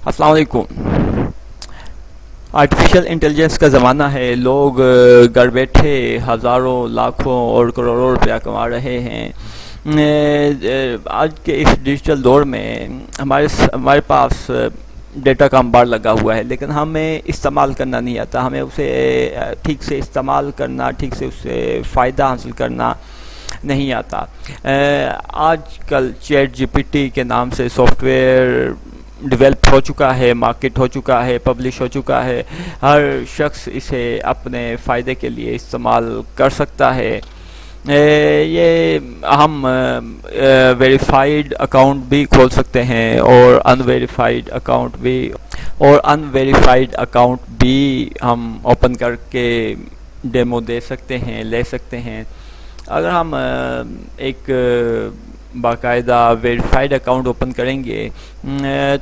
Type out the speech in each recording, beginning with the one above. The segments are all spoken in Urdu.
السلام علیکم۔ آرٹیفیشل انٹیلیجنس کا زمانہ ہے، لوگ گھر بیٹھے ہزاروں لاکھوں اور کروڑوں روپیہ کما رہے ہیں۔ آج کے اس ڈیجیٹل دور میں ہمارے پاس ڈیٹا کا انبار لگا ہوا ہے، لیکن ہمیں استعمال کرنا نہیں آتا، ہمیں اسے ٹھیک سے استعمال کرنا، ٹھیک سے اس سے فائدہ حاصل کرنا نہیں آتا۔ آج کل چیٹ جی پی ٹی کے نام سے سافٹ ویئر ڈیولپ ہو چکا ہے، مارکیٹ ہو چکا ہے، پبلش ہو چکا ہے، ہر شخص اسے اپنے فائدے کے لیے استعمال کر سکتا ہے۔ یہ ہم ویریفائیڈ اکاؤنٹ بھی کھول سکتے ہیں اور ان ویریفائیڈ اکاؤنٹ بھی ہم اوپن کر کے ڈیمو دے سکتے ہیں، لے سکتے ہیں۔ اگر ہم ایک باقاعدہ ویریفائڈ اکاؤنٹ اوپن کریں گے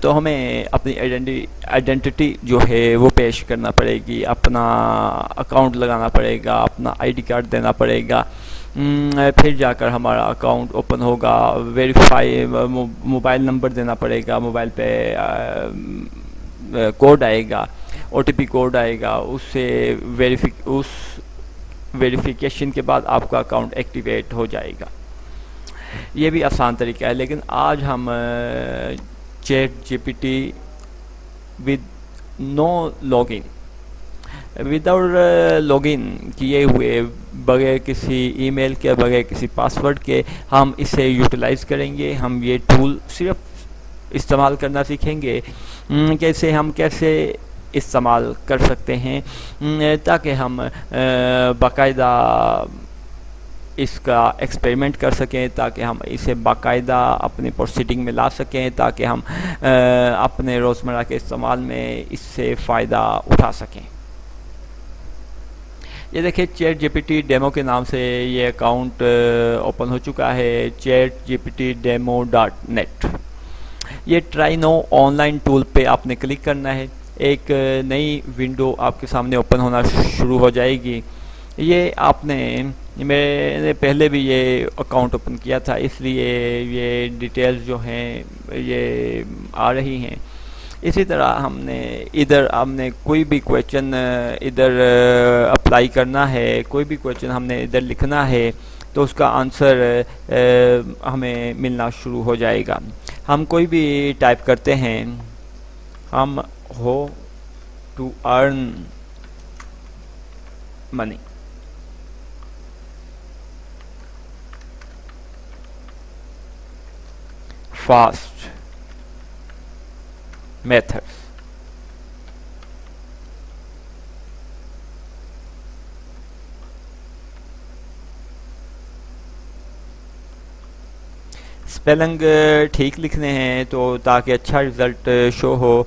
تو ہمیں اپنی آئیڈینٹی جو ہے وہ پیش کرنا پڑے گی، اپنا اکاؤنٹ لگانا پڑے گا، اپنا آئی ڈی کارڈ دینا پڑے گا، پھر جا کر ہمارا اکاؤنٹ اوپن ہوگا۔ موبائل نمبر دینا پڑے گا، موبائل پہ کوڈ آئے گا، او ٹی پی کوڈ آئے گا، اس ویریفیکیشن کے بعد آپ کا اکاؤنٹ ایکٹیویٹ ہو جائے گا۔ یہ بھی آسان طریقہ ہے، لیکن آج ہم ChatGPT with no log in, without log in کیے ہوئے، بغیر کسی ای میل کے، بغیر کسی پاسورڈ کے ہم اسے یوٹیلائز کریں گے۔ ہم یہ ٹول صرف استعمال کرنا سیکھیں گے کہ ہم کیسے استعمال کر سکتے ہیں، تاکہ ہم باقاعدہ اس کا ایکسپیریمنٹ کر سکیں، تاکہ ہم اسے باقاعدہ اپنی پروسیڈنگ میں لا سکیں، تاکہ ہم اپنے روزمرہ کے استعمال میں اس سے فائدہ اٹھا سکیں۔ یہ دیکھیں، ChatGPT demo کے نام سے یہ اکاؤنٹ اوپن ہو چکا ہے، chatgptdemo.net۔ یہ try now online tool پہ آپ نے کلک کرنا ہے، ایک نئی ونڈو آپ کے سامنے اوپن ہونا شروع ہو جائے گی۔ میں نے پہلے بھی یہ اکاؤنٹ اوپن کیا تھا، اس لیے یہ ڈیٹیلز جو ہیں یہ آ رہی ہیں۔ اسی طرح ہم نے کوئی بھی کویسچن ادھر اپلائی کرنا ہے، کوئی بھی کویسچن ہم نے ادھر لکھنا ہے تو اس کا آنسر ہمیں ملنا شروع ہو جائے گا۔ ہم کوئی بھی ٹائپ کرتے ہیں، ہم how to earn money, fast methods, spelling ٹھیک لکھنے ہیں تو تاکہ اچھا رزلٹ شو ہو۔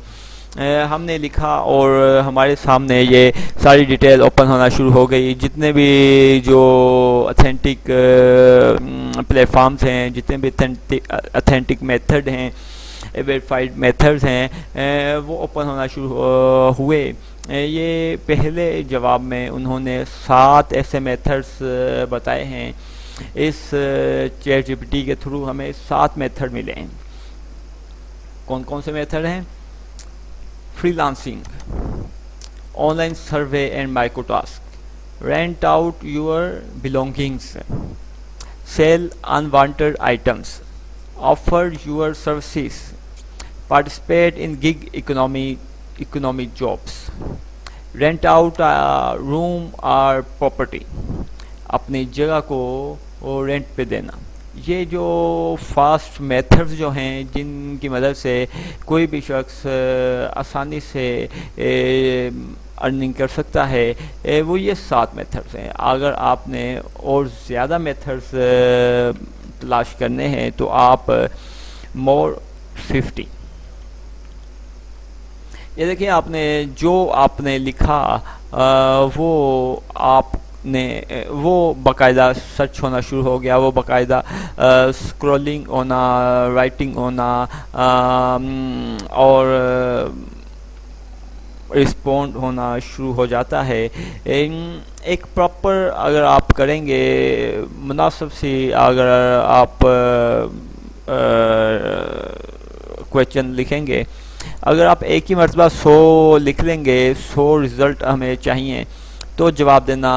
ہم نے لکھا اور ہمارے سامنے یہ ساری ڈیٹیل اوپن ہونا شروع ہو گئی۔ جتنے بھی جو اتھینٹک پلیٹ فارمز ہیں، جتنے بھی اتھینٹک میتھڈ ہیں، ویریفائڈ میتھڈز ہیں، وہ اوپن ہونا شروع ہوئے۔ یہ پہلے جواب میں انہوں نے 7 ایسے میتھڈز بتائے ہیں۔ اس چیٹ جی پی ٹی کے تھرو ہمیں 7 میتھڈ ملے ہیں۔ کون کون سے میتھڈ ہیں؟ Freelancing, online survey and micro task, rent out your belongings, sell unwanted items, offer your services, participate in gig economy jobs, rent out room اور پراپرٹی، اپنی جگہ کو رینٹ پہ دینا۔ یہ جو فاسٹ میتھڈز جو ہیں جن کی مدد سے کوئی بھی شخص آسانی سے ارننگ کر سکتا ہے، وہ یہ 7 میتھڈز ہیں۔ اگر آپ نے اور زیادہ میتھڈز تلاش کرنے ہیں تو آپ مور 50۔ یہ دیکھیں، آپ نے لکھا وہ باقاعدہ سرچ ہونا شروع ہو گیا، وہ باقاعدہ اسکرولنگ ہونا، رائٹنگ ہونا اور رسپونڈ ہونا شروع ہو جاتا ہے۔ ایک پراپر اگر آپ کریں گے، مناسب سی اگر آپ کویشچن لکھیں گے. اگر آپ ایک ہی مرتبہ 100 لکھ لیں گے، 100 رزلٹ ہمیں چاہیے، تو جواب دینا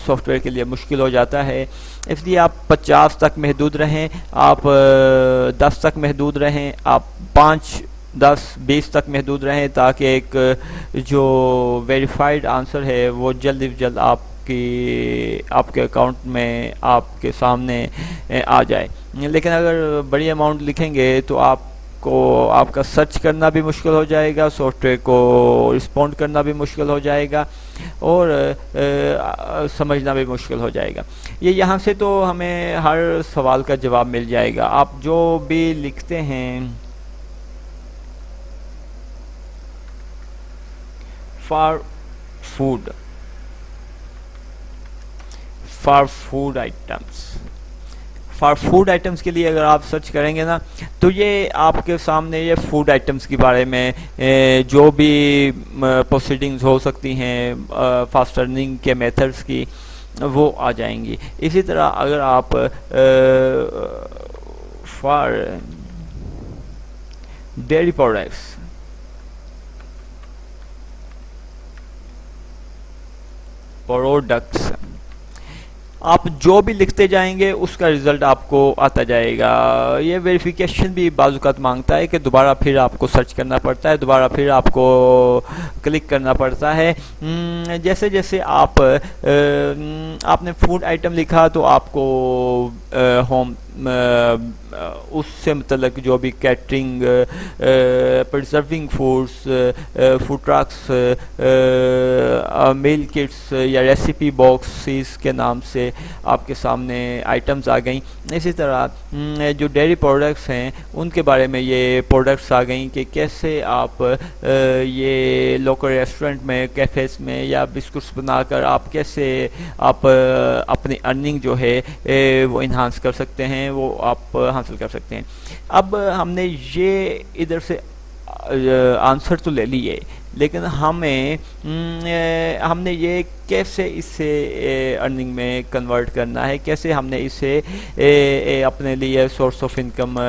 سافٹ ویئر کے لیے مشکل ہو جاتا ہے. اس لیے آپ 50 تک محدود رہیں، آپ 10 تک محدود رہیں، آپ 5 10 20 تک محدود رہیں، تاکہ ایک جو ویریفائڈ آنسر ہے وہ جلد از جلد آپ کے اکاؤنٹ میں آپ کے سامنے آ جائے. لیکن اگر بڑی اماؤنٹ لکھیں گے تو آپ کا سرچ کرنا بھی مشکل ہو جائے گا، سافٹ ویئر کو رسپونڈ کرنا بھی مشکل ہو جائے گا، اور سمجھنا بھی مشکل ہو جائے گا. یہاں سے تو ہمیں ہر سوال کا جواب مل جائے گا. آپ جو بھی لکھتے ہیں فار فوڈ آئٹمس کے لیے اگر آپ سرچ کریں گے نا، تو یہ آپ کے سامنے یہ فوڈ آئٹمس کے بارے میں جو بھی پروسیڈنگز ہو سکتی ہیں فاسٹ ارننگ کے میتھڈز کی، وہ آ جائیں گی. اسی طرح اگر آپ فار ڈیری پروڈکٹس آپ جو بھی لکھتے جائیں گے اس کا رزلٹ آپ کو آتا جائے گا. یہ ویریفیکیشن بھی بعض اوقات مانگتا ہے کہ دوبارہ پھر آپ کو سرچ کرنا پڑتا ہے، دوبارہ پھر آپ کو کلک کرنا پڑتا ہے. جیسے جیسے آپ نے فوڈ آئٹم لکھا تو آپ کو ہوم اس سے متعلق جو بھی catering, preserving foods, food trucks, meal kits یا ریسیپی باکسز کے نام سے آپ کے سامنے آئٹمز آ گئیں. اسی طرح جو ڈیری پروڈکٹس ہیں ان کے بارے میں یہ پروڈکٹس آ گئیں کہ کیسے آپ یہ لوکل ریسٹورنٹ میں، کیفیز میں یا بسکٹس بنا کر آپ کیسے اپنی ارننگ جو ہے وہ انہانس کر سکتے ہیں، وہ آپ حاصل کر سکتے ہیں. اب ہم نے یہ ادھر سے آنسر تو لے لیے، لیکن ہم نے یہ کیسے اس سے ارننگ میں کنورٹ کرنا ہے، کیسے ہم نے اسے اپنے لیے سورس آف انکم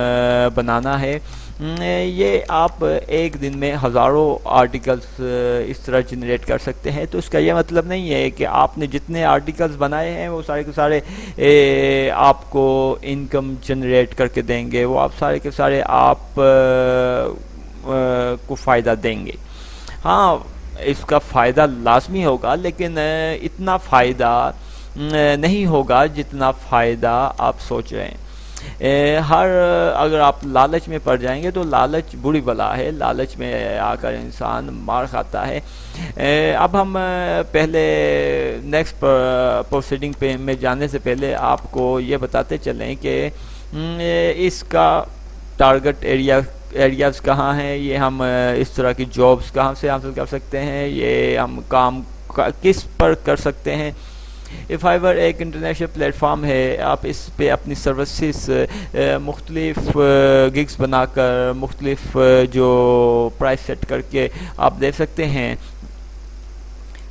بنانا ہے. یہ آپ ایک دن میں ہزاروں آرٹیکلز اس طرح جنریٹ کر سکتے ہیں. تو اس کا یہ مطلب نہیں ہے کہ آپ نے جتنے آرٹیکلز بنائے ہیں وہ سارے کے سارے آپ کو انکم جنریٹ کر کے دیں گے، وہ آپ سارے کے سارے آپ کو فائدہ دیں گے. ہاں، اس کا فائدہ لازمی ہوگا، لیکن اتنا فائدہ نہیں ہوگا جتنا فائدہ آپ سوچ رہے ہیں. اگر آپ لالچ میں پڑ جائیں گے تو لالچ بری بلا ہے، لالچ میں آ کر انسان مار کھاتا ہے. اب ہم پہلے نیکسٹ پروسیڈنگ پہ میں جانے سے پہلے آپ کو یہ بتاتے چلیں کہ اس کا ٹارگٹ ایریاز کہاں ہیں، یہ ہم اس طرح کی جابز کہاں سے حاصل کر سکتے ہیں، یہ ہم کام کس پر کر سکتے ہیں. فائیور ایک انٹرنیشنل پلیٹ فارم ہے. آپ اس پہ اپنی سروسز مختلف گگز بنا کر، مختلف جو پرائس سیٹ کر کے آپ دے سکتے ہیں.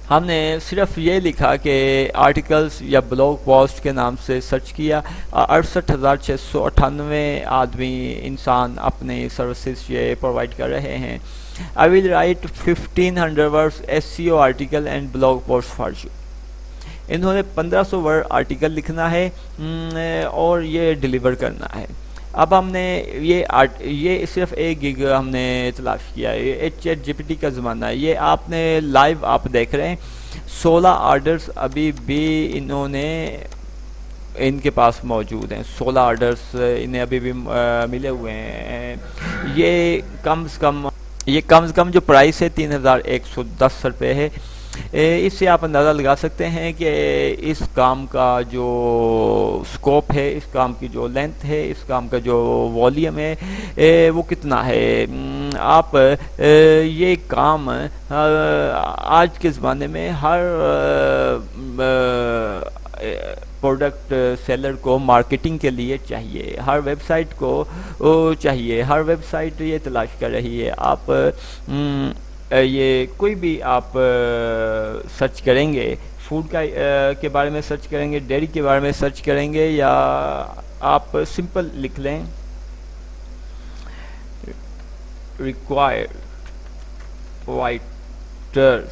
ہم نے صرف یہ لکھا کہ آرٹیکلز یا بلاگ پوسٹ کے نام سے سرچ کیا، 68,698 آدمی انسان اپنے سروسز یہ پرووائڈ کر رہے ہیں. I will write 1500 words SEO article and blog post for you. انہوں نے 1500 ورڈ آرٹیکل لکھنا ہے اور یہ ڈیلیور کرنا ہے. اب ہم نے یہ صرف ایک گگ ہم نے تلاش کیا ہے. چیٹ جی پی ٹی کا زمانہ ہے، یہ آپ نے لائیو آپ دیکھ رہے ہیں. 16 آرڈرز ابھی بھی ان کے پاس موجود ہیں. 16 آرڈرز انہیں ابھی بھی ملے ہوئے ہیں. یہ کم از کم جو پرائس ہے 3110 روپے ہے. اس سے آپ اندازہ لگا سکتے ہیں کہ اس کام کا جو سکوپ ہے، اس کام کی جو لینتھ ہے، اس کام کا جو والیوم ہے وہ کتنا ہے. آپ یہ کام آج کے زمانے میں ہر پروڈکٹ سیلر کو مارکیٹنگ کے لیے چاہیے، ہر ویب سائٹ کو چاہیے، ہر ویب سائٹ یہ تلاش کر رہی ہے. آپ یہ کوئی بھی آپ سرچ کریں گے، فوڈ کے بارے میں سرچ کریں گے، ڈیری کے بارے میں سرچ کریں گے، یا آپ سمپل لکھ لیں required writers.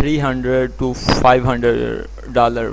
$300 to $500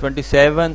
27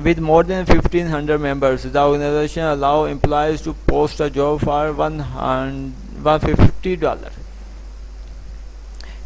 with more than 1500 members, the organization allow employees to post a job for $150.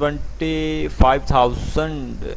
25,000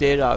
13,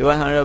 100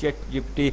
ChatGPT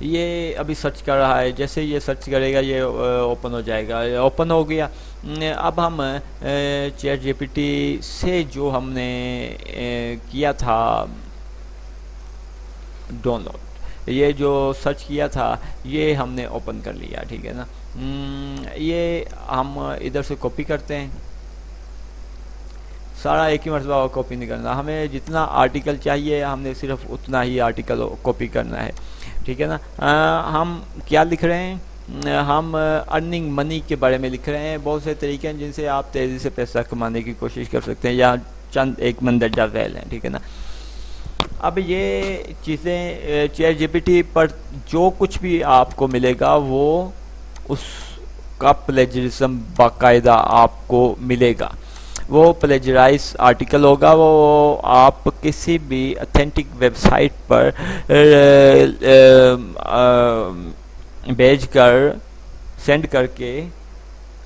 یہ ابھی سرچ کر رہا ہے، جیسے یہ سرچ کرے گا یہ اوپن ہو جائے گا، اوپن ہو گیا۔ اب ہم چیٹ جی پی ٹی سے جو ہم نے کیا تھا ڈاؤن لوڈ، یہ جو سرچ کیا تھا یہ ہم نے اوپن کر لیا، ٹھیک ہے نا۔ یہ ہم ادھر سے کاپی کرتے ہیں، سارا ایک ہی مرتبہ کاپی نہیں کرنا، ہمیں جتنا آرٹیکل چاہیے ہم نے صرف اتنا ہی آرٹیکل کاپی کرنا ہے، ٹھیک ہے نا۔ ہم کیا لکھ رہے ہیں؟ ہم ارننگ منی کے بارے میں لکھ رہے ہیں۔ بہت سے طریقے ہیں جن سے آپ تیزی سے پیسہ کمانے کی کوشش کر سکتے ہیں، یہاں چند ایک مندرجہ ذیل ہیں، ٹھیک ہے نا۔ اب یہ چیزیں چیٹ جی پی ٹی پر جو کچھ بھی آپ کو ملے گا وہ اس کا پلیجرزم باقاعدہ آپ کو ملے گا، وہ پلیجرائز آرٹیکل ہوگا، وہ آپ کسی بھی اتھینٹک ویب سائٹ پر بھیج کر سینڈ کر کے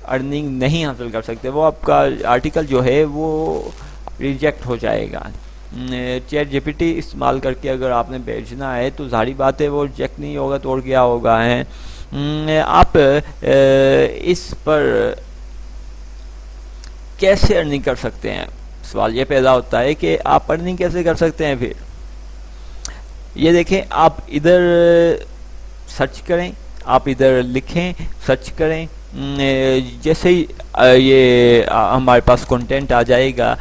ارننگ نہیں حاصل کر سکتے، وہ آپ کا آرٹیکل جو ہے وہ ریجیکٹ ہو جائے گا۔ چیٹ جی پی ٹی استعمال کر کے اگر آپ نے بھیجنا ہے تو ظاہری بات ہے وہ ریجیکٹ نہیں ہوگا تو اور کیا ہوگا ہے۔ آپ اس پر کیسے ارننگ کر سکتے ہیں؟ سوال یہ پیدا ہوتا ہے کہ آپ ارننگ کیسے کر سکتے ہیں؟ پھر یہ دیکھیں، آپ ادھر سرچ کریں، آپ ادھر لکھیں، سرچ کریں، جیسے ہی یہ ہمارے پاس کنٹینٹ آ جائے گا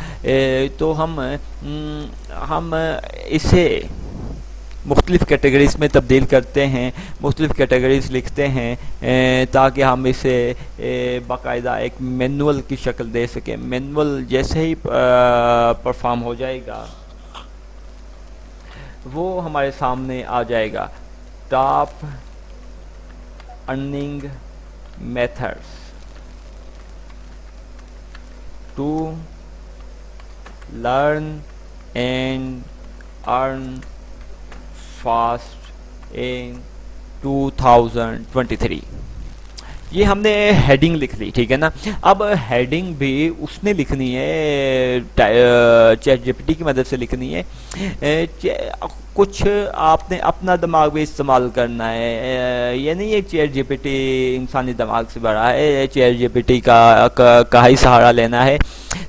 تو ہم اسے مختلف کیٹیگریز میں تبدیل کرتے ہیں، مختلف کیٹیگریز لکھتے ہیں تاکہ ہم اسے باقاعدہ ایک مینول کی شکل دے سکیں۔ مینول جیسے ہی پرفارم ہو جائے گا وہ ہمارے سامنے آ جائے گا، top earning methods to learn and earn fast in 2023۔ یہ ہم نے ہیڈنگ لکھ لی، ٹھیک ہے نا۔ اب ہیڈنگ بھی اس نے لکھنی ہے، چیٹ جی پی ٹی کی مدد سے لکھنی ہے۔ کچھ آپ نے اپنا دماغ بھی استعمال کرنا ہے، یہ نہیں ہے چیٹ جی پی ٹی انسانی دماغ سے بڑا ہے، چیٹ جی پی ٹی کا ہی سہارا لینا ہے۔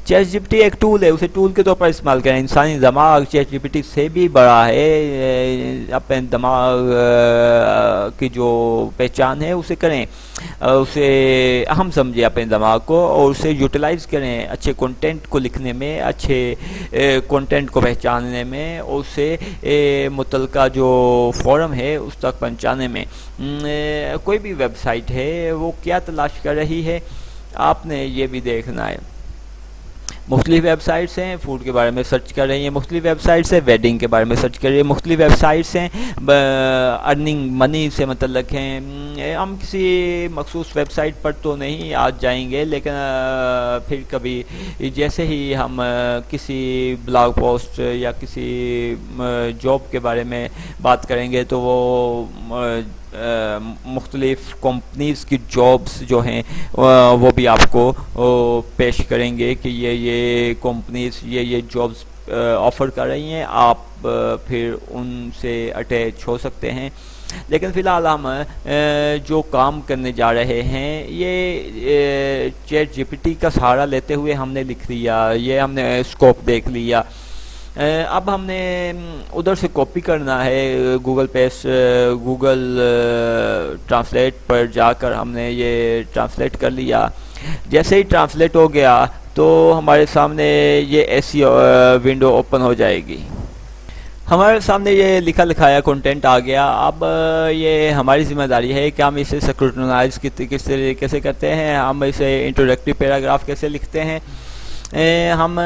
چیٹ جی پی ٹی ایک ٹول ہے، اسے ٹول کے طور پر استعمال کریں۔ انسانی دماغ چیٹ جی پی ٹی سے بھی بڑا ہے، اپنے دماغ کی جو پہچان ہے اسے کریں، اسے اہم سمجھیں اپنے دماغ کو، اور اسے یوٹیلائز کریں اچھے کنٹینٹ کو لکھنے میں، اچھے کنٹینٹ کو پہچاننے میں، اور اسے متعلقہ جو فورم ہے اس تک پہنچانے میں۔ کوئی بھی ویب سائٹ ہے وہ کیا تلاش کر رہی ہے آپ نے یہ بھی دیکھنا ہے۔ مختلف ویب سائٹس ہیں، فوڈ کے بارے میں سرچ کر رہی ہیں، مختلف ویب سائٹس ہیں ویڈنگ کے بارے میں سرچ کر رہی ہیں، مختلف ویب سائٹس ہیں ارننگ منی سے متعلق ہیں۔ ہم کسی مخصوص ویب سائٹ پر تو نہیں آج جائیں گے، لیکن پھر کبھی جیسے ہی ہم کسی بلاگ پوسٹ یا کسی جاب کے بارے میں بات کریں گے تو وہ مختلف کمپنیز کی جابس جو ہیں وہ بھی آپ کو پیش کریں گے کہ یہ کمپنیز یہ جابس آفر کر رہی ہیں، آپ پھر ان سے اٹیچ ہو سکتے ہیں۔ لیکن فی الحال ہم جو کام کرنے جا رہے ہیں یہ چیٹ جی پی ٹی کا سہارا لیتے ہوئے ہم نے لکھ لیا، یہ ہم نے اسکوپ دیکھ لیا۔ اب ہم نے ادھر سے کاپی کرنا ہے، گوگل ٹرانسلیٹ پر جا کر ہم نے یہ ٹرانسلیٹ کر لیا۔ جیسے ہی ٹرانسلیٹ ہو گیا تو ہمارے سامنے یہ ایسی ونڈو اوپن ہو جائے گی، ہمارے سامنے یہ لکھا لکھایا کنٹینٹ آ گیا۔ اب یہ ہماری ذمہ داری ہے کہ ہم اسے سکروٹنائز کس طریقے سے کرتے ہیں، ہم اسے انٹروڈکٹیو پیراگراف کیسے لکھتے ہیں، ہم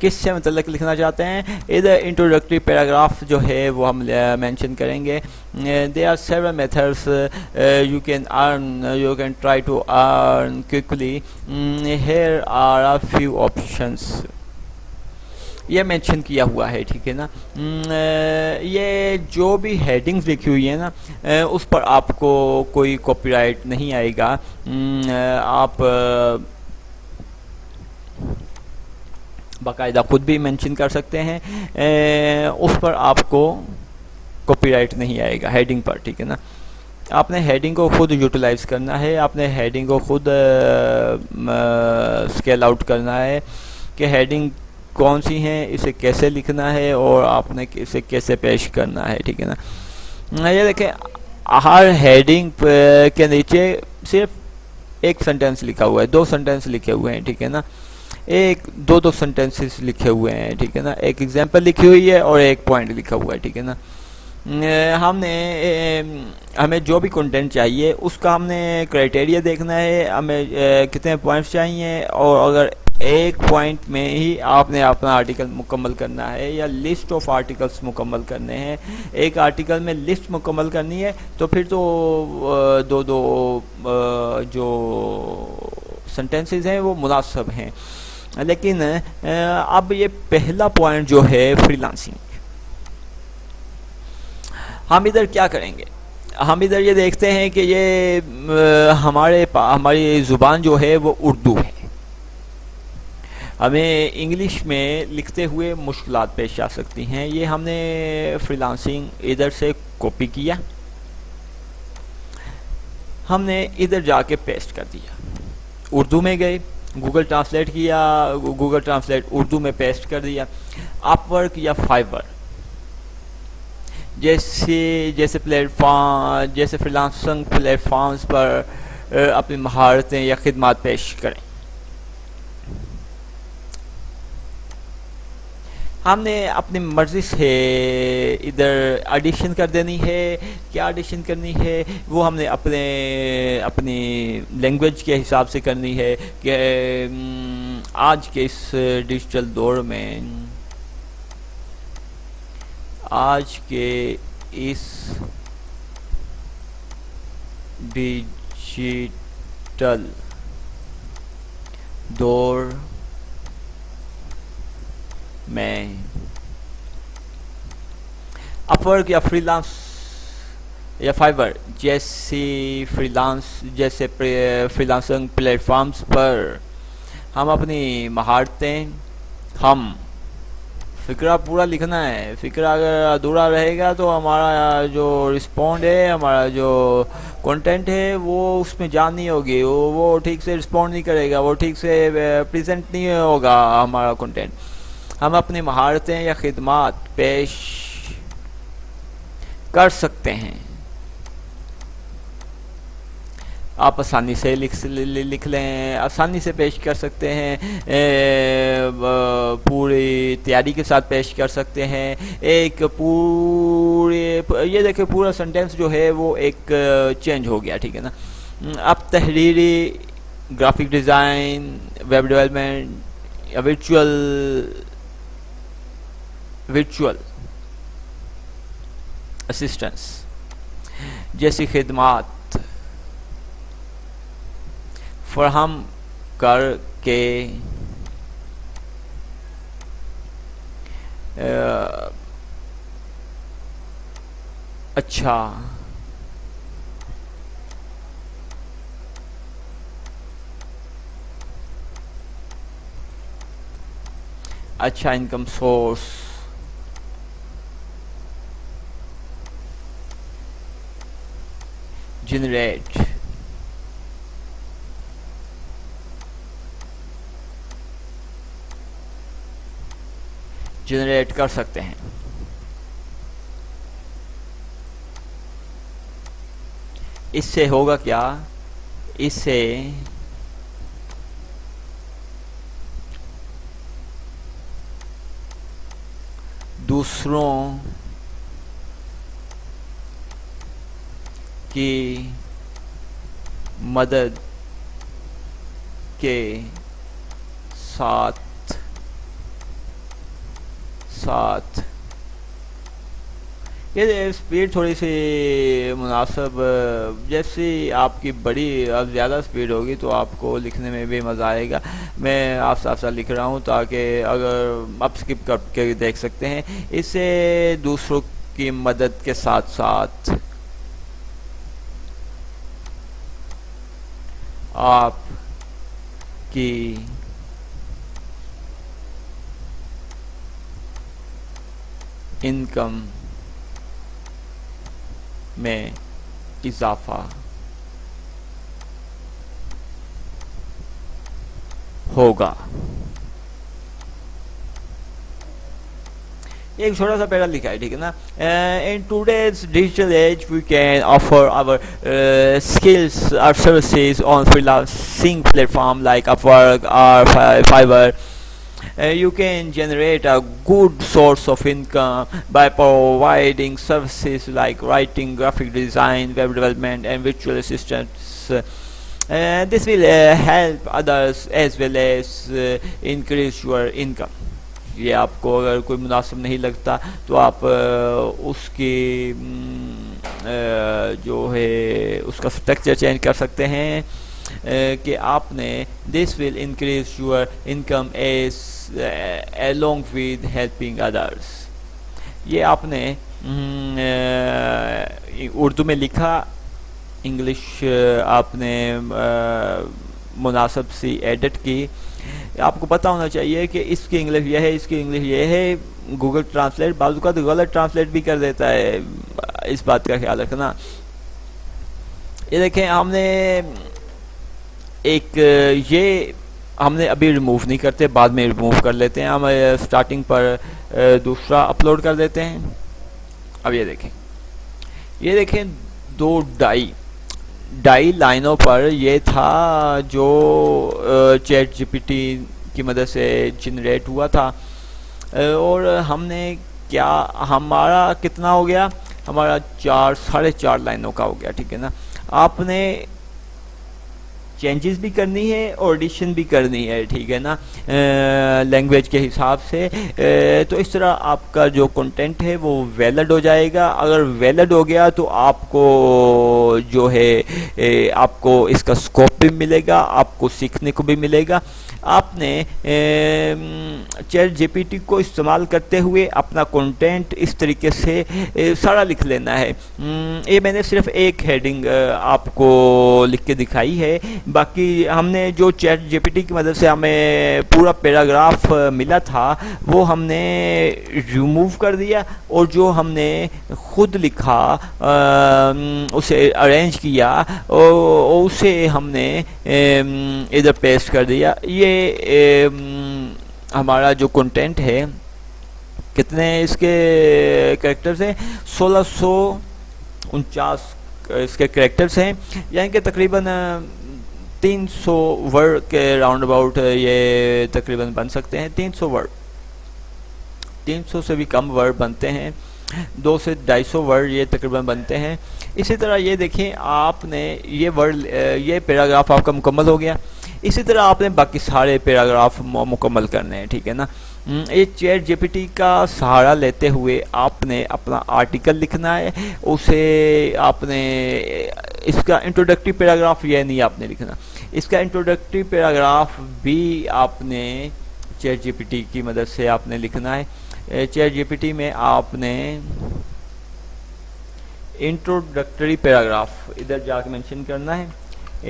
کس سے متعلق لکھنا چاہتے ہیں۔ ادھر انٹروڈکٹری پیراگراف جو ہے وہ ہم مینشن کریں گے۔ there are several methods you can try to earn quickly. Here are a few options. یہ مینشن کیا ہوا ہے، ٹھیک ہے نا۔ یہ جو بھی ہیڈنگز لکھی ہوئی ہیں نا اس پر آپ کو کوئی کاپی رائٹ نہیں آئے گا، آپ باقاعدہ خود بھی مینشن کر سکتے ہیں، اس پر آپ کو کاپی رائٹ نہیں آئے گا ہیڈنگ پر، ٹھیک ہے نا. آپ نے ہیڈنگ کو خود یوٹیلائز کرنا ہے، آپ نے ہیڈنگ کو خود اسکیل آؤٹ کرنا ہے کہ ہیڈنگ کون سی ہیں، اسے کیسے لکھنا ہے اور آپ نے اسے کیسے پیش کرنا ہے، ٹھیک ہے نا. یہ دیکھیں ہر ہیڈنگ کے نیچے صرف ایک سنٹینس لکھا ہوا ہے، 2 سنٹینس لکھے ہوئے ہیں، ٹھیک ہے نا. دو سنٹینسز لکھے ہوئے ہیں، ٹھیک ہے نا. ایک ایگزامپل لکھی ہوئی ہے اور ایک پوائنٹ لکھا ہوا ہے، ٹھیک ہے نا. ہمیں جو بھی کنٹینٹ چاہیے اس کا ہم نے کرائٹیریا دیکھنا ہے، ہمیں کتنے پوائنٹس چاہیے، اور اگر ایک پوائنٹ میں ہی آپ نے اپنا آرٹیکل مکمل کرنا ہے یا لسٹ آف آرٹیکلس مکمل کرنے ہیں، ایک آرٹیکل میں لسٹ مکمل کرنی ہے، تو پھر تو دو جو سنٹینسز ہیں وہ مناسب ہیں. لیکن اب یہ پہلا پوائنٹ جو ہے فری لانسنگ، ہم ادھر کیا کریں گے؟ ہم ادھر یہ دیکھتے ہیں کہ یہ ہماری زبان جو ہے وہ اردو ہے. ہمیں انگلش میں لکھتے ہوئے مشکلات پیش آ سکتی ہیں. یہ ہم نے فری لانسنگ ادھر سے کاپی کیا، ہم نے ادھر جا کے پیسٹ کر دیا. اردو میں گئے، گوگل ٹرانسلیٹ کیا، گوگل ٹرانسلیٹ اردو میں پیسٹ کر دیا. اپ ورک یا فائبر جیسے پلیٹ فارم، جیسے فری لانسنگ پلیٹ فارمز پر اپنی مہارتیں یا خدمات پیش کریں. ہم نے اپنی مرضی سے ادھر ایڈیشن کر دینی ہے. کیا ایڈیشن کرنی ہے وہ ہم نے اپنی لینگویج کے حساب سے کرنی ہے کہ آج کے اس ڈیجیٹل دور میں، آج کے اس ڈیجیٹل دور میں اپ ورک یا فری لانس یا فائبر جیسے فری لانسنگ پلیٹ فارمز پر ہم اپنی مہارتیں، ہم فکرہ پورا لکھنا ہے. فکرہ اگر ادھورا رہے گا تو ہمارا جو رسپونڈ ہے، ہمارا جو کنٹینٹ ہے وہ اس میں جان نہیں ہوگی، وہ ٹھیک سے رسپونڈ نہیں کرے گا، وہ ٹھیک سے پریزنٹ نہیں ہوگا ہمارا کنٹینٹ. ہم اپنی مہارتیں یا خدمات پیش کر سکتے ہیں. آپ آسانی سے لکھ لیں، آسانی سے پیش کر سکتے ہیں، پوری تیاری کے ساتھ پیش کر سکتے ہیں. یہ دیکھیں پورا سنٹینس جو ہے وہ ایک چینج ہو گیا، ٹھیک ہے نا. اب تحریری، گرافک ڈیزائن، ویب ڈیولپمنٹ یا ورچوئل اسسٹنس جیسی خدمات فراہم کر کے اچھا انکم سورس جنریٹ کر سکتے ہیں. اس سے ہوگا کیا؟ اس سے دوسروں کی مدد کے ساتھ یہ سپیڈ تھوڑی سی مناسب، جیسی آپ کی بڑی اب زیادہ سپیڈ ہوگی تو آپ کو لکھنے میں بھی مزہ آئے گا. میں آپ صاف لکھ رہا ہوں تاکہ اگر آپ سکپ کر کے دیکھ سکتے ہیں. اس سے دوسروں کی مدد کے ساتھ آپ کی انکم میں اضافہ ہوگا. ایک چھوٹا سا پیرا لکھا ہے, ٹھیک ہے نا. In today's digital age we can offer our skills اور services on freelancing platform like Upwork or Fiverr. You can generate a good source of income by providing services like writing, graphic design, web development, and virtual assistants. This will help others as well as increase your income. یہ آپ کو اگر کوئی مناسب نہیں لگتا تو آپ اس کی جو ہے اس کا اسٹرکچر چینج کر سکتے ہیں کہ آپ نے this will increase your income as along with helping others. یہ آپ نے اردو میں لکھا, انگلش آپ نے مناسب سی ایڈٹ کی. آپ کو پتہ ہونا چاہیے کہ اس کی انگلش یہ ہے, اس کی انگلش یہ ہے. گوگل ٹرانسلیٹ بعض اوقات غلط ٹرانسلیٹ بھی کر دیتا ہے, اس بات کا خیال رکھنا. یہ دیکھیں ہم نے ایک یہ ہم نے ابھی ریموو نہیں کرتے, بعد میں ریموو کر لیتے ہیں. ہم سٹارٹنگ پر دوسرا اپلوڈ کر دیتے ہیں. اب یہ دیکھیں دو ڈائی لائنوں پر یہ تھا جو چیٹ جی پی ٹی کی مدد سے جنریٹ ہوا تھا, اور ہم نے کیا ہمارا کتنا ہو گیا, ہمارا 4.5 لائنوں کا ہو گیا, ٹھیک ہے نا. آپ نے چینجز بھی کرنی ہے اور ایڈیشن بھی کرنی ہے, ٹھیک ہے نا, لینگویج کے حساب سے. تو اس طرح آپ کا جو کنٹینٹ ہے وہ ویلڈ ہو جائے گا. اگر ویلڈ ہو گیا تو آپ کو جو ہے آپ کو اس کا اسکوپ بھی ملے گا, آپ کو سیکھنے کو بھی ملے گا. آپ نے چیٹ جی پی ٹی کو استعمال کرتے ہوئے اپنا کنٹینٹ اس طریقے سے سارا لکھ لینا ہے. یہ میں نے صرف ایک ہیڈنگ آپ کو لکھ کے دکھائی ہے, باقی ہم نے جو چیٹ جی پی ٹی کی مدد سے ہمیں پورا پیراگراف ملا تھا وہ ہم نے ریموو کر دیا, اور جو ہم نے خود لکھا اسے ارینج کیا اور اسے ہم نے ادھر پیسٹ کر دیا. یہ ہمارا جو کنٹینٹ ہے, کتنے اس کے کریکٹرز ہیں, 1649 اس کے کریکٹرز ہیں, یعنی کہ تقریباً 300 ورڈ کے راؤنڈ اباؤٹ یہ تقریباً بن سکتے ہیں. 300 ورڈ, 300 سے بھی کم ورڈ بنتے ہیں, 200 سے 250 ورڈ یہ تقریباً بنتے ہیں. اسی طرح یہ دیکھیں آپ نے یہ پیراگراف آپ کا مکمل ہو گیا. اسی طرح آپ نے باقی سارے پیراگراف مکمل کرنے ہیں, ٹھیک ہے نا. یہ چیٹ جی پی ٹی کا سہارا لیتے ہوئے آپ نے اپنا آرٹیکل لکھنا ہے. اسے آپ نے اس کا انٹروڈکٹری پیراگراف یہ نہیں آپ نے لکھنا, اس کا انٹروڈکٹری پیراگراف بھی آپ نے چیٹ جی پی ٹی کی مدد سے آپ نے لکھنا ہے. چیٹ جی پی ٹی میں آپ نے انٹروڈکٹری پیراگراف ادھر جا کے مینشن کرنا ہے.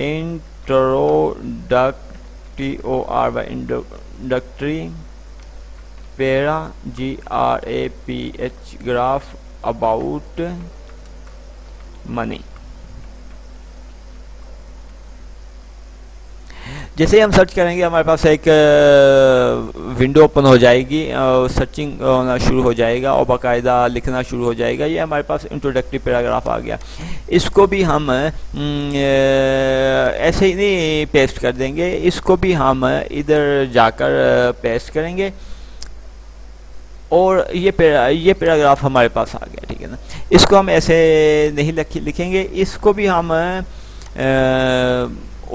Introductory para GRAPH graph about money. جیسے ہم سرچ کریں گے ہمارے پاس ایک ونڈو اوپن ہو جائے گی, سرچنگ ہونا شروع ہو جائے گا اور باقاعدہ لکھنا شروع ہو جائے گا. یہ ہمارے پاس انٹروڈکٹری پیراگراف آ گیا. اس کو بھی ہم ایسے ہی نہیں پیسٹ کر دیں گے, اس کو بھی ہم ادھر جا کر پیسٹ کریں گے, اور یہ پیراگراف ہمارے پاس آ گیا, ٹھیک ہے نا. اس کو ہم ایسے نہیں لکھیں گے, اس کو بھی ہم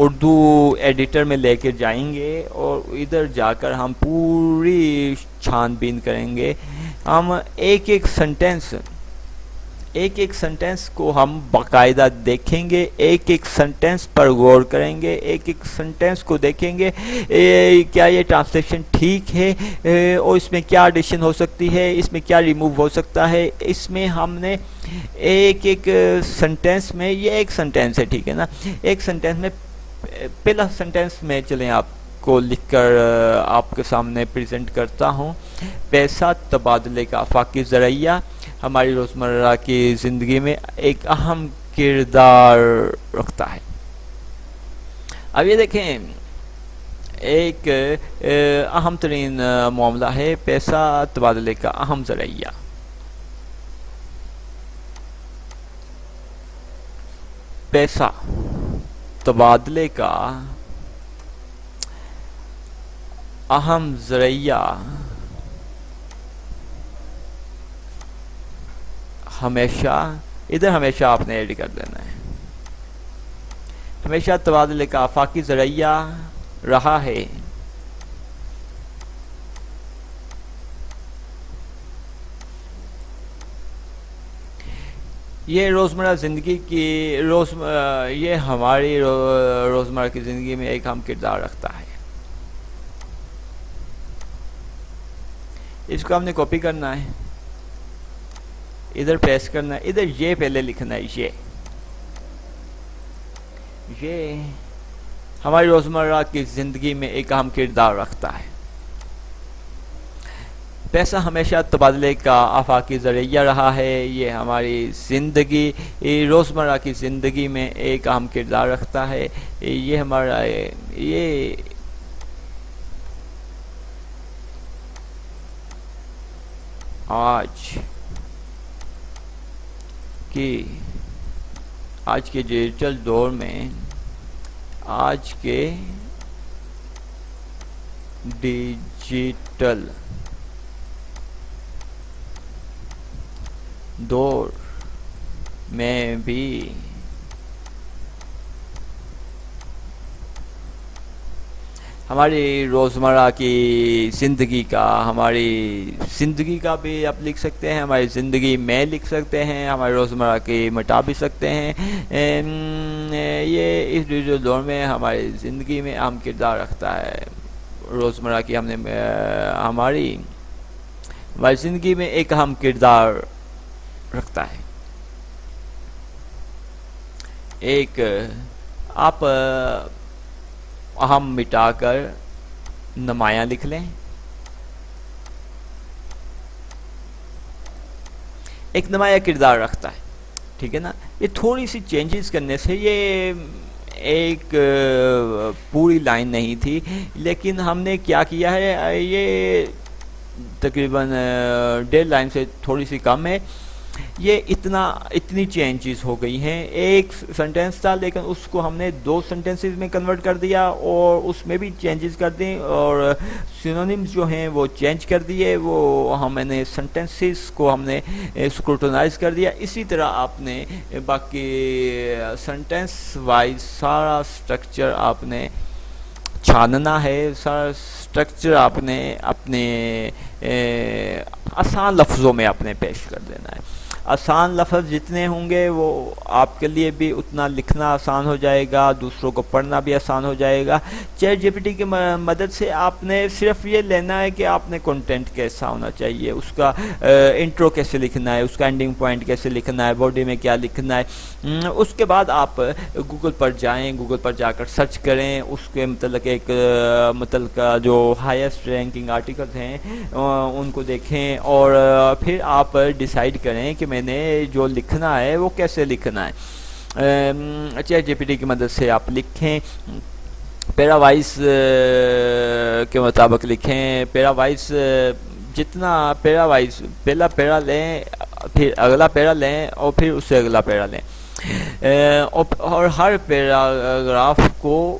اردو ایڈیٹر میں لے کے جائیں گے اور ادھر جا کر ہم پوری چھان بین کریں گے. ہم ایک ایک سنٹینس کو ہم باقاعدہ دیکھیں گے, ایک ایک سنٹینس پر غور کریں گے, ایک ایک سنٹینس کو دیکھیں گے کیا یہ ٹرانسلیشن ٹھیک ہے, اور اس میں کیا ایڈیشن ہو سکتی ہے, اس میں کیا ریموو ہو سکتا ہے. اس میں ہم نے ایک سنٹینس میں, یہ ایک سنٹینس ہے, ٹھیک ہے نا, ایک سنٹینس میں پہلا سنٹینس میں چلیں آپ کو لکھ کر آپ کے سامنے پریزنٹ کرتا ہوں. پیسہ تبادلے کا آفاقی ذرائع ہماری روزمرہ کی زندگی میں ایک اہم کردار رکھتا ہے۔ اب یہ دیکھیں، ایک اہم ترین معاملہ ہے پیسہ تبادلے کا اہم ذریعہ۔ پیسہ تبادلے کا اہم ذریعہ ہمیشہ آپ نے ایڈ کر دینا ہے، ہمیشہ تبادلے کا آفاقی ذریعہ رہا ہے یہ روزمرہ زندگی کی یہ ہماری روزمرہ کی زندگی میں ایک اہم کردار رکھتا ہے۔ اس کو ہم نے کاپی کرنا ہے، ادھر پیسٹ کرنا ہے، ادھر یہ پہلے لکھنا ہے، یہ ہماری روزمرہ کی زندگی میں ایک اہم کردار رکھتا ہے۔ پیسہ ہمیشہ تبادلے کا آفاقی ذریعہ رہا ہے، یہ ہماری زندگی روزمرہ کی زندگی میں ایک اہم کردار رکھتا ہے۔ یہ ہمارا یہ آج کے ڈیجیٹل دور میں بھی ہماری روزمرہ کی زندگی کا بھی آپ لکھ سکتے ہیں، ہماری زندگی میں لکھ سکتے ہیں، ہماری روزمرہ کی مٹا بھی سکتے ہیں۔ یہ اس ڈیجیٹل دور میں ہماری زندگی میں اہم کردار رکھتا ہے۔ روزمرہ کی ہماری زندگی میں ایک اہم کردار رکھتا ہے۔ ایک آپ اہم مٹا کر نمایاں لکھ لیں، ایک نمایاں کردار رکھتا ہے، ٹھیک ہے نا۔ یہ تھوڑی سی چینجز کرنے سے یہ ایک پوری لائن نہیں تھی، لیکن ہم نے کیا کیا ہے، یہ تقریباً 1.5 لائن سے تھوڑی سی کم ہے، یہ اتنی چینجز ہو گئی ہیں۔ ایک سنٹینس تھا لیکن اس کو ہم نے 2 سنٹینسز میں کنورٹ کر دیا اور اس میں بھی چینجز کر دیں، اور سینونیمز جو ہیں وہ چینج کر دیے، وہ ہم نے سنٹینسز کو ہم نے اسکروٹنائز کر دیا۔ اسی طرح آپ نے باقی سنٹینس وائز سارا سٹرکچر آپ نے چھاننا ہے، سارا سٹرکچر آپ نے اپنے آسان لفظوں میں اپنے پیش کر دینا ہے۔ آسان لفظ جتنے ہوں گے وہ آپ کے لیے بھی اتنا لکھنا آسان ہو جائے گا، دوسروں کو پڑھنا بھی آسان ہو جائے گا۔ چیٹ جی پی ٹی کی مدد سے آپ نے صرف یہ لینا ہے کہ آپ نے کنٹینٹ کیسا ہونا چاہیے، اس کا انٹرو کیسے لکھنا ہے، اس کا اینڈنگ پوائنٹ کیسے لکھنا ہے، باڈی میں کیا لکھنا ہے۔ اس کے بعد آپ گوگل پر جائیں، گوگل پر جا کر سرچ کریں، اس کے متعلق جو ہائیسٹ رینکنگ آرٹیکلز ہیں ان کو دیکھیں، اور پھر آپ ڈیسائیڈ کریں کہ میں نے جو لکھنا ہے وہ کیسے لکھنا ہے۔ چیٹ جی پی ٹی کی مدد سے آپ لکھیں، پیرا وائز کے مطابق لکھیں، پیرا وائز جتنا پیرا وائز پہلا پیرا لیں، پھر اگلا پیرا لیں، اور پھر اس سے اگلا پیرا لیں، اور ہر پیراگراف کو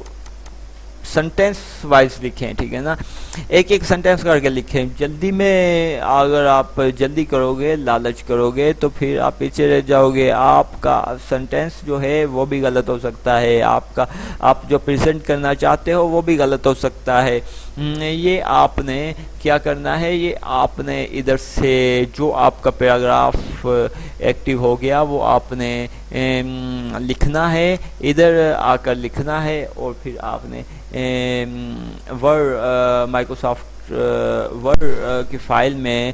سنٹینس وائز لکھیں، ٹھیک ہے نا، ایک سنٹینس کر کے لکھیں۔ جلدی میں اگر آپ جلدی کرو گے، لالچ کرو گے تو پھر آپ پیچھے رہ جاؤ گے، آپ کا سنٹینس جو ہے وہ بھی غلط ہو سکتا ہے، آپ جو پریزنٹ کرنا چاہتے ہو وہ بھی غلط ہو سکتا ہے۔ یہ آپ نے کیا کرنا ہے، یہ آپ نے ادھر سے جو آپ کا پیراگراف ایکٹیو ہو گیا وہ آپ نے لکھنا ہے، ادھر آ کر لکھنا ہے، اور پھر آپ نے مائکروسافٹ ورڈ کی فائل میں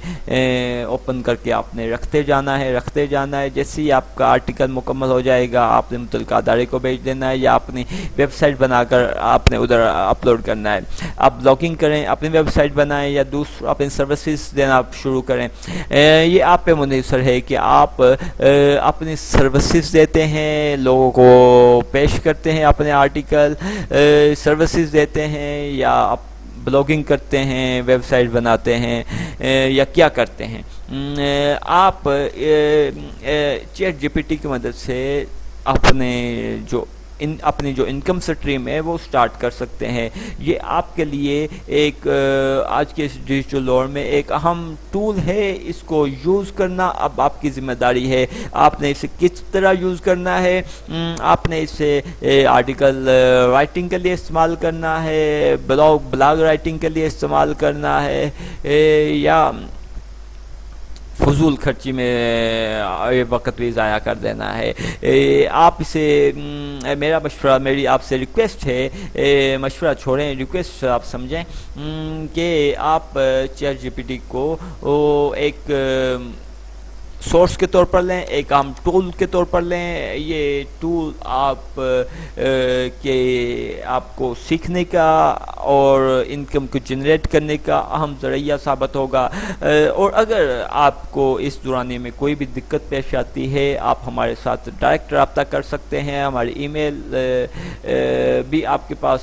اوپن کر کے آپ نے رکھتے جانا ہے. جیسے ہی آپ کا آرٹیکل مکمل ہو جائے گا آپ نے متعلقہ ادارے کو بھیج دینا ہے یا اپنی ویب سائٹ بنا کر آپ نے ادھر اپلوڈ کرنا ہے. آپ بلاگنگ کریں، اپنی ویب سائٹ بنائیں یا دوسروں اپنی سروسز دینا شروع کریں. یہ آپ پہ منحصر ہے کہ آپ اپنی سروسز دیتے ہیں، لوگوں کو پیش کرتے ہیں اپنے آرٹیکل، سروسز دیتے ہیں یا بلاگنگ کرتے ہیں، ویب سائٹ بناتے ہیں یا کیا کرتے ہیں. آپ چیٹ جی پی ٹی کی مدد سے اپنی جو انکم سٹریم ہے وہ سٹارٹ کر سکتے ہیں. یہ آپ کے لیے ایک آج کے اس ڈیجیٹل دور میں ایک اہم ٹول ہے. اس کو یوز کرنا اب آپ کی ذمہ داری ہے. آپ نے اسے کس طرح یوز کرنا ہے. آپ نے اسے آرٹیکل رائٹنگ کے لیے استعمال کرنا ہے، بلاگ رائٹنگ کے لیے استعمال کرنا ہے، یا فضول خرچی میں وقت بھی ضائع کر دینا ہے. آپ اسے میری آپ سے ریکویسٹ ہے، مشورہ چھوڑیں، ریکویسٹ آپ سمجھیں کہ آپ چیٹ جی پی ٹی کو ایک سورس کے طور پر لیں، ایک عام ٹول کے طور پر لیں. یہ ٹول آپ کو سیکھنے کا اور انکم کو جنریٹ کرنے کا اہم ذریعہ ثابت ہوگا. اور اگر آپ کو اس دورانی میں کوئی بھی دقت پیش آتی ہے آپ ہمارے ساتھ ڈائریکٹ رابطہ کر سکتے ہیں. ہماری ای میل بھی آپ کے پاس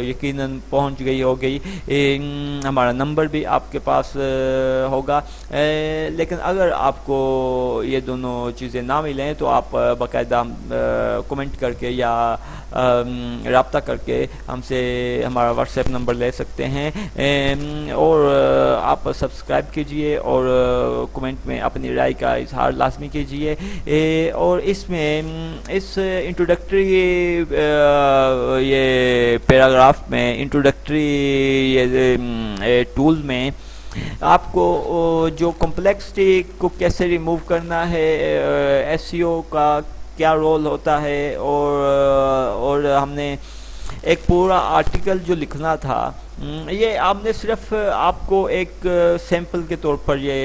یقیناً پہنچ گئی ہوگی، ہمارا نمبر بھی آپ کے پاس ہوگا. لیکن اگر آپ کو یہ دونوں چیزیں نہ ملیں تو آپ باقاعدہ کمنٹ کر کے یا رابطہ کر کے ہم سے ہمارا واٹس ایپ نمبر لے سکتے ہیں. اور آپ سبسکرائب کیجئے اور کمنٹ میں اپنی رائے کا اظہار لازمی کیجئے. اور اس میں اس انٹروڈکٹری یہ پیراگراف میں انٹروڈکٹری یہ ٹول میں آپ کو جو کمپلیکسٹی کو کیسے ریموو کرنا ہے، ایس ای او کا کیا رول ہوتا ہے، اور ہم نے ایک پورا آرٹیکل جو لکھنا تھا، یہ آپ نے صرف آپ کو ایک سیمپل کے طور پر یہ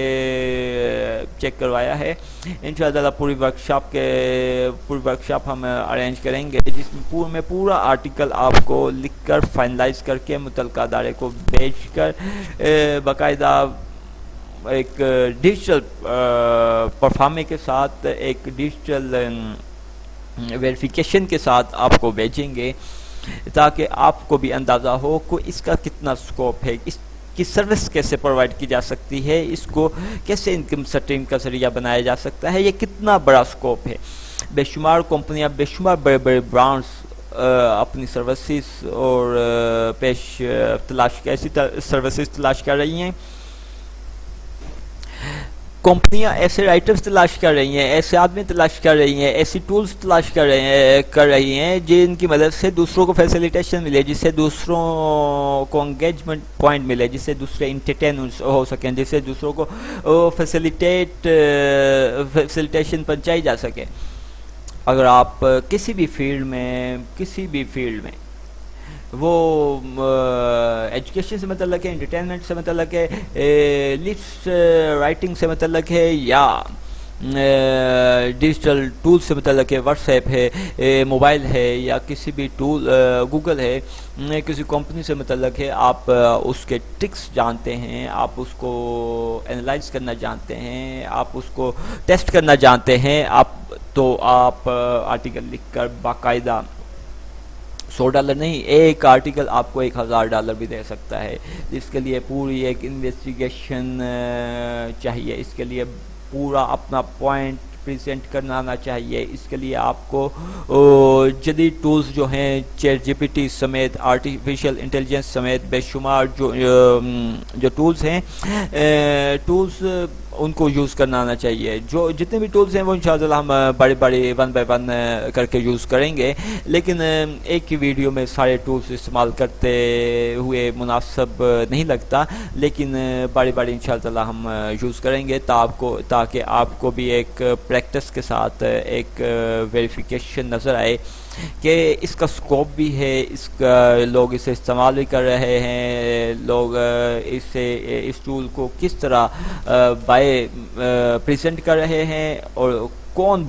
چیک کروایا ہے. انشاءاللہ پوری ورکشاپ ہم ارینج کریں گے جس میں پورا آرٹیکل آپ کو لکھ کر فائنلائز کر کے متعلقہ ادارے کو بھیج کر باقاعدہ ایک ڈیجیٹل پرفارمے کے ساتھ، ایک ڈیجیٹل ویریفیکیشن کے ساتھ آپ کو بھیجیں گے تاکہ آپ کو بھی اندازہ ہو کہ اس کا کتنا سکوپ ہے، اس کی سروس کیسے پرووائڈ کی جا سکتی ہے، اس کو کیسے انکم سٹریم کا ذریعہ بنایا جا سکتا ہے، یہ کتنا بڑا سکوپ ہے. بے شمار کمپنیاں، بے شمار بڑے بڑے برانڈز اپنی سروسز اور ایسی سروسز تلاش کر رہی ہیں. کمپنیاں ایسے رائٹرز تلاش کر رہی ہیں، ایسے آدمی تلاش کر رہی ہیں، ایسی ٹولز تلاش کر رہی ہیں جن کی مدد سے دوسروں کو فیسیلیٹیشن ملے، جس سے دوسروں کو انگیجمنٹ پوائنٹ ملے، جس سے دوسرے انٹرٹین ہو سکیں، جس سے دوسروں کو فیسیلیٹیشن پہنچائی جا سکے. اگر آپ کسی بھی فیلڈ میں وہ ایجوکیشن سے متعلق ہے، انٹرٹینمنٹ سے متعلق ہے، لسٹ رائٹنگ سے متعلق ہے، یا ڈیجیٹل ٹول سے متعلق ہے، واٹس ایپ ہے، موبائل ہے، یا کسی بھی ٹول گوگل ہے، کسی کمپنی سے متعلق ہے، آپ اس کے ٹرکس جانتے ہیں، آپ اس کو اینالائز کرنا جانتے ہیں، آپ اس کو ٹیسٹ کرنا جانتے ہیں، تو آپ آرٹیکل لکھ کر باقاعدہ $100 نہیں، ایک آرٹیکل آپ کو $1000 بھی دے سکتا ہے. اس کے لیے پوری ایک انویسٹیگیشن چاہیے، اس کے لیے پورا اپنا پوائنٹ پریزنٹ کرنا آنا چاہیے. اس کے لیے آپ کو جدید ٹولز جو ہیں چیٹ جی پی ٹی سمیت، آرٹیفیشل انٹیلیجنس سمیت بے شمار جو ٹولز ہیں، ان کو یوز کرنا آنا چاہیے. جتنے بھی ٹولز ہیں وہ انشاءاللہ ہم بڑی ون بائی ون کر کے یوز کریں گے، لیکن ایک ہی ویڈیو میں سارے ٹولز استعمال کرتے ہوئے مناسب نہیں لگتا، لیکن بڑی انشاءاللہ ہم یوز کریں گے تاکہ آپ کو بھی ایک پریکٹس کے ساتھ ایک ویریفیکیشن نظر آئے کہ اس کا سکوپ بھی ہے، اس کا لوگ اسے استعمال بھی کر رہے ہیں، لوگ اس ٹول کو کس طرح بائے پریزنٹ کر رہے ہیں اور کون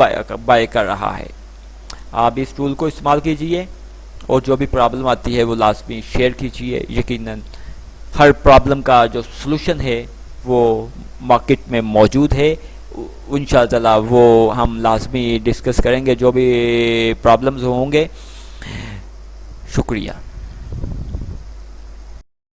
بائے کر رہا ہے۔ آپ اس ٹول کو استعمال کیجئے اور جو بھی پرابلم آتی ہے وہ لازمی شیئر کیجئے۔ یقیناً ہر پرابلم کا جو سلوشن ہے وہ مارکیٹ میں موجود ہے، انشاءاللہ وہ ہم لازمی ڈسکس کریں گے جو بھی پرابلمز ہوں گے۔ شکریہ۔